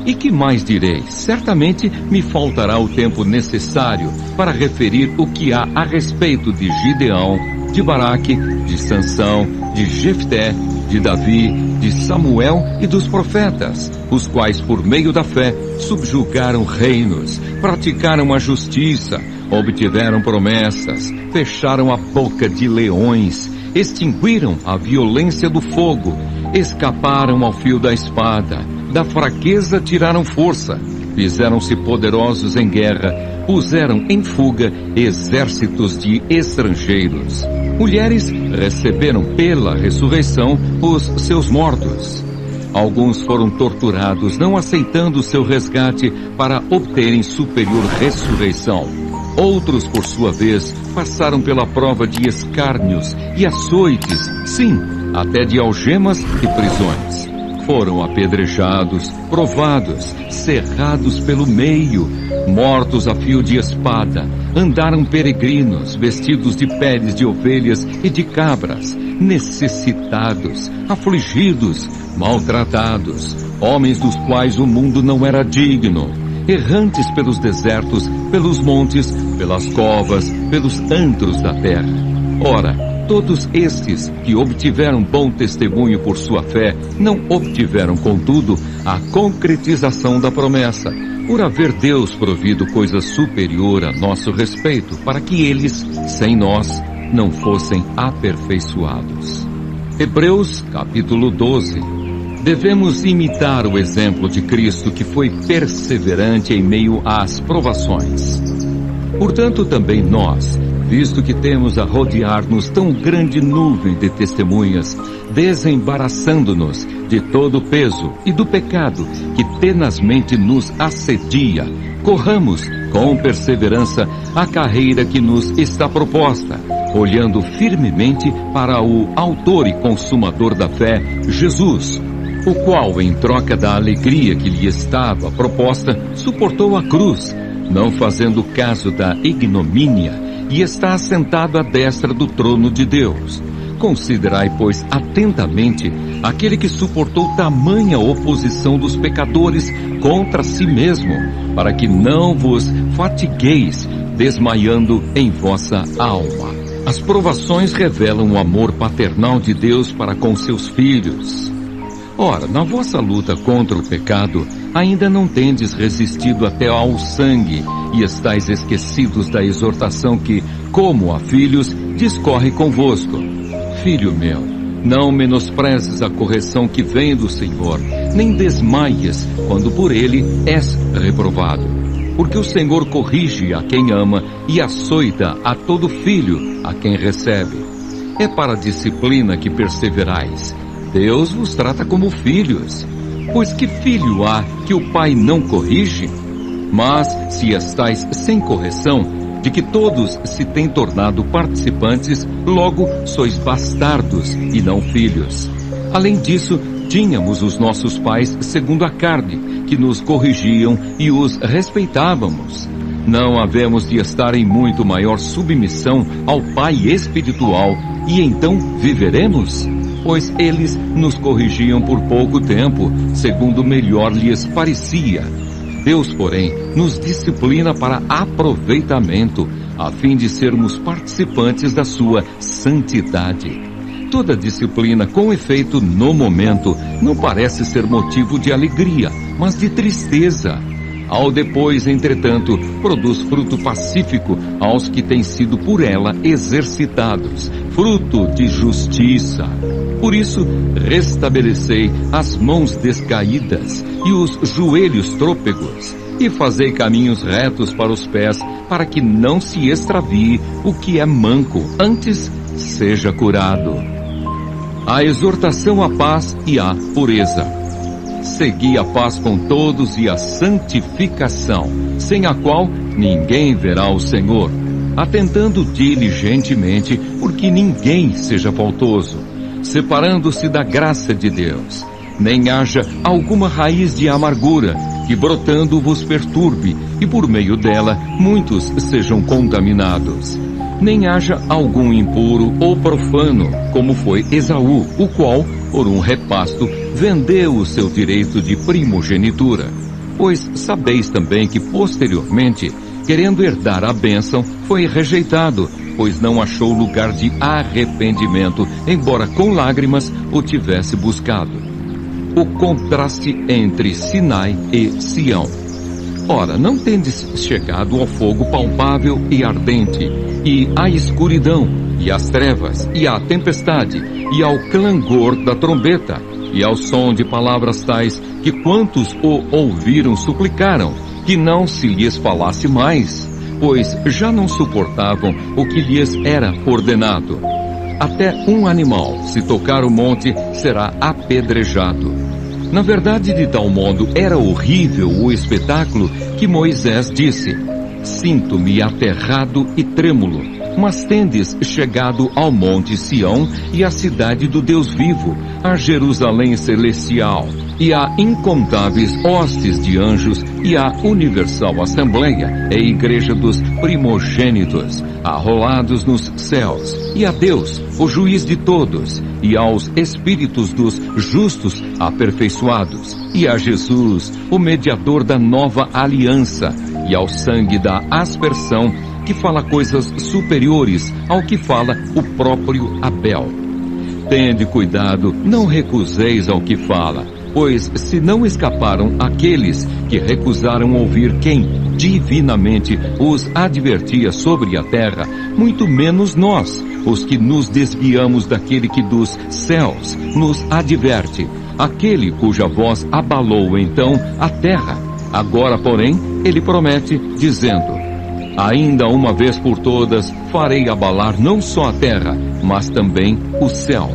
E que mais direi? Certamente me faltará o tempo necessário para referir o que há a respeito de Gideão, de Baraque, de Sansão, de Jefté, de Davi, de Samuel e dos profetas, os quais por meio da fé subjugaram reinos, praticaram a justiça, obtiveram promessas, fecharam a boca de leões, extinguiram a violência do fogo, escaparam ao fio da espada, da fraqueza tiraram força, fizeram-se poderosos em guerra, puseram em fuga exércitos de estrangeiros. Mulheres receberam pela ressurreição os seus mortos. Alguns foram torturados, não aceitando seu resgate para obterem superior ressurreição. Outros, por sua vez, passaram pela prova de escárnios e açoites, sim, até de algemas e prisões. Foram apedrejados, provados, cerrados pelo meio, mortos a fio de espada. Andaram peregrinos, vestidos de peles de ovelhas e de cabras, necessitados, afligidos, maltratados, homens dos quais o mundo não era digno, errantes pelos desertos, pelos montes, pelas covas, pelos antros da terra. Ora, todos estes que obtiveram bom testemunho por sua fé, não obtiveram, contudo, a concretização da promessa, por haver Deus provido coisa superior a nosso respeito, para que eles, sem nós, não fossem aperfeiçoados. Hebreus, capítulo 12. Devemos imitar o exemplo de Cristo, que foi perseverante em meio às provações. Portanto, também nós, visto que temos a rodear-nos tão grande nuvem de testemunhas, desembaraçando-nos de todo o peso e do pecado que tenazmente nos assedia, corramos com perseverança a carreira que nos está proposta, olhando firmemente para o autor e consumador da fé, Jesus, o qual, em troca da alegria que lhe estava proposta, suportou a cruz, não fazendo caso da ignomínia, e está assentado à destra do trono de Deus. Considerai, pois, atentamente aquele que suportou tamanha oposição dos pecadores contra si mesmo, para que não vos fatigueis, desmaiando em vossa alma. As provações revelam o amor paternal de Deus para com seus filhos. Ora, na vossa luta contra o pecado, ainda não tendes resistido até ao sangue, e estáis esquecidos da exortação que, como a filhos, discorre convosco. Filho meu, não menosprezes a correção que vem do Senhor, nem desmaies quando por ele és reprovado. Porque o Senhor corrige a quem ama e açoita a todo filho a quem recebe. É para a disciplina que perseverais. Deus vos trata como filhos. Pois que filho há que o pai não corrige? Mas se estáis sem correção, de que todos se têm tornado participantes, logo sois bastardos e não filhos. Além disso, tínhamos os nossos pais segundo a carne, que nos corrigiam e os respeitávamos. Não havemos de estar em muito maior submissão ao Pai espiritual, e então viveremos? Pois eles nos corrigiam por pouco tempo, segundo melhor lhes parecia. Deus, porém, nos disciplina para aproveitamento, a fim de sermos participantes da sua santidade. Toda disciplina, com efeito no momento, não parece ser motivo de alegria, mas de tristeza. Ao depois, entretanto, produz fruto pacífico aos que têm sido por ela exercitados, fruto de justiça. Por isso, restabelecei as mãos descaídas e os joelhos trôpegos, e fazei caminhos retos para os pés, para que não se extravie o que é manco, antes seja curado. A exortação à paz e à pureza. Segui a paz com todos e a santificação, sem a qual ninguém verá o Senhor, atentando diligentemente, porque ninguém seja faltoso, separando-se da graça de Deus, nem haja alguma raiz de amargura, que brotando vos perturbe, e por meio dela muitos sejam contaminados. Nem haja algum impuro ou profano, como foi Esaú, o qual, por um repasto, vendeu o seu direito de primogenitura. Pois sabeis também que posteriormente, querendo herdar a bênção, foi rejeitado, pois não achou lugar de arrependimento, embora com lágrimas o tivesse buscado. O contraste entre Sinai e Sião. Ora, não tendes chegado ao fogo palpável e ardente, e à escuridão, e às trevas, e à tempestade, e ao clangor da trombeta, e ao som de palavras tais, que quantos o ouviram suplicaram, que não se lhes falasse mais, pois já não suportavam o que lhes era ordenado. Até um animal, se tocar o monte, será apedrejado. Na verdade, de tal modo era horrível o espetáculo que Moisés disse: sinto-me aterrado e trêmulo, mas tendes chegado ao monte Sião e à cidade do Deus vivo, a Jerusalém celestial, e a incontáveis hostes de anjos, e a universal assembleia, e igreja dos primogênitos, arrolados nos céus, e a Deus, o juiz de todos, e aos espíritos dos justos aperfeiçoados, e a Jesus, o mediador da nova aliança, e ao sangue da aspersão, que fala coisas superiores ao que fala o próprio Abel. Tende cuidado, não recuseis ao que fala, pois se não escaparam aqueles que recusaram ouvir quem divinamente os advertia sobre a terra, muito menos nós, os que nos desviamos daquele que dos céus nos adverte, aquele cuja voz abalou então a terra. Agora, porém, ele promete, dizendo: ainda uma vez por todas farei abalar não só a terra, mas também o céu.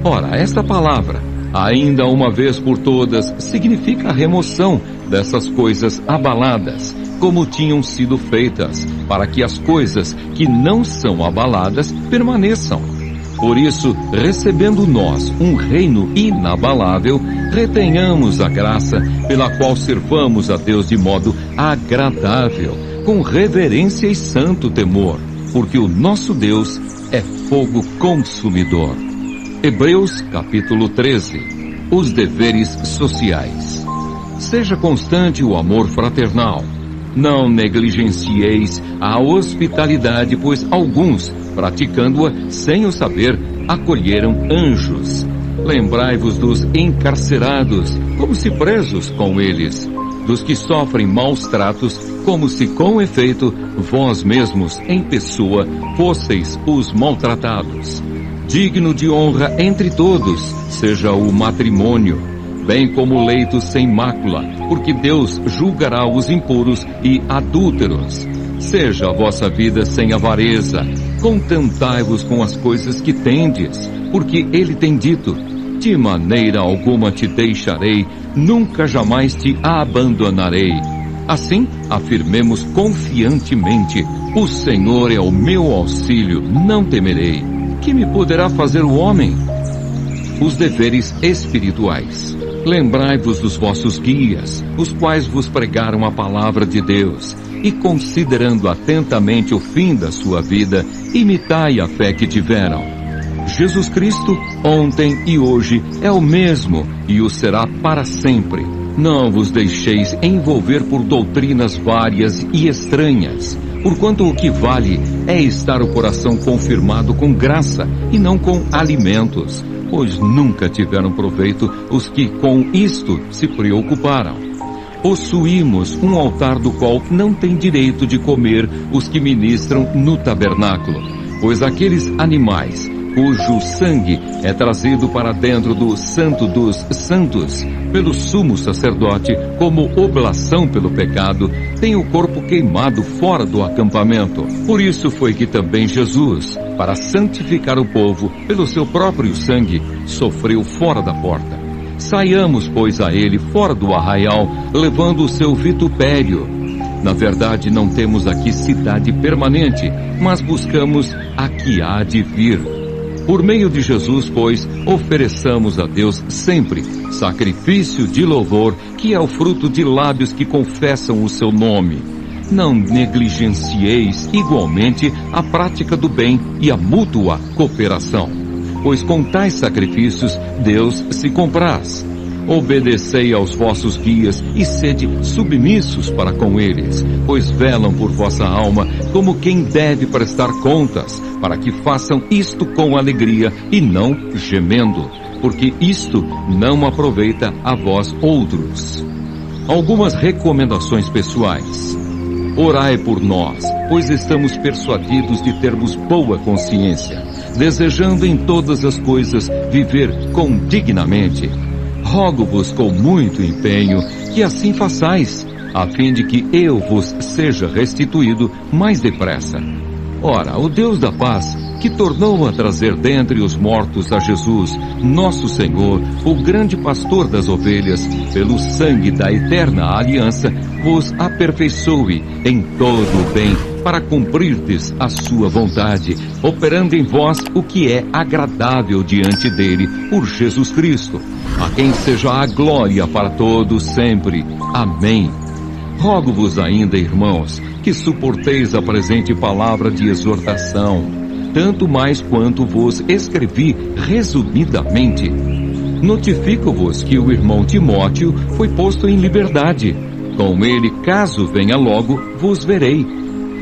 Ora, esta palavra, ainda uma vez por todas, significa a remoção dessas coisas abaladas, como tinham sido feitas, para que as coisas que não são abaladas permaneçam. Por isso, recebendo nós um reino inabalável, retenhamos a graça pela qual servamos a Deus de modo agradável, com reverência e santo temor, porque o nosso Deus é fogo consumidor. Hebreus capítulo 13. Os deveres sociais. Seja constante o amor fraternal. Não negligencieis a hospitalidade, pois alguns, praticando-a sem o saber, acolheram anjos. Lembrai-vos dos encarcerados, como se presos com eles, dos que sofrem maus tratos, como se com efeito vós mesmos em pessoa fosseis os maltratados. Digno de honra entre todos seja o matrimônio, bem como o leito sem mácula, porque Deus julgará os impuros e adúlteros. Seja a vossa vida sem avareza, contentai-vos com as coisas que tendes, porque ele tem dito: de maneira alguma te deixarei, nunca jamais te abandonarei. Assim, afirmemos confiantemente: o Senhor é o meu auxílio, não temerei. Que me poderá fazer o homem? Os deveres espirituais. Lembrai-vos dos vossos guias, os quais vos pregaram a palavra de Deus, e considerando atentamente o fim da sua vida, imitai a fé que tiveram. Jesus Cristo, ontem e hoje, é o mesmo, e o será para sempre. Não vos deixeis envolver por doutrinas várias e estranhas, porquanto o que vale é estar o coração confirmado com graça, e não com alimentos, pois nunca tiveram proveito os que com isto se preocuparam. Possuímos um altar do qual não tem direito de comer os que ministram no tabernáculo, pois aqueles animais cujo sangue é trazido para dentro do Santo dos Santos pelo sumo sacerdote como oblação pelo pecado, tem o corpo queimado fora do acampamento. Por isso foi que também Jesus, para santificar o povo pelo seu próprio sangue, sofreu fora da porta. Saiamos, pois, a ele fora do arraial, levando o seu vitupério. Na verdade, não temos aqui cidade permanente, mas buscamos a que há de vir. Por meio de Jesus, pois, ofereçamos a Deus sempre sacrifício de louvor, que é o fruto de lábios que confessam o seu nome. Não negligencieis igualmente a prática do bem e a mútua cooperação, pois com tais sacrifícios Deus se compraz. Obedecei aos vossos guias e sede submissos para com eles, pois velam por vossa alma como quem deve prestar contas, para que façam isto com alegria e não gemendo, porque isto não aproveita a vós outros. Algumas recomendações pessoais. Orai por nós, pois estamos persuadidos de termos boa consciência, desejando em todas as coisas viver condignamente. Rogo-vos com muito empenho que assim façais, a fim de que eu vos seja restituído mais depressa. Ora, o Deus da paz, que tornou a trazer dentre os mortos a Jesus, nosso Senhor, o grande pastor das ovelhas, pelo sangue da eterna aliança, vos aperfeiçoe em todo o bem, para cumprirdes a sua vontade, operando em vós o que é agradável diante dele, por Jesus Cristo, a quem seja a glória para todos sempre. Amém. Rogo-vos ainda, irmãos, que suporteis a presente palavra de exortação, tanto mais quanto vos escrevi resumidamente. Notifico-vos que o irmão Timóteo foi posto em liberdade. Com ele, caso venha logo, vos verei.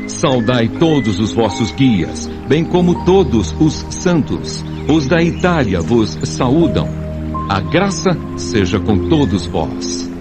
Saudai todos os vossos guias, bem como todos os santos. Os da Itália vos saúdam. A graça seja com todos vós.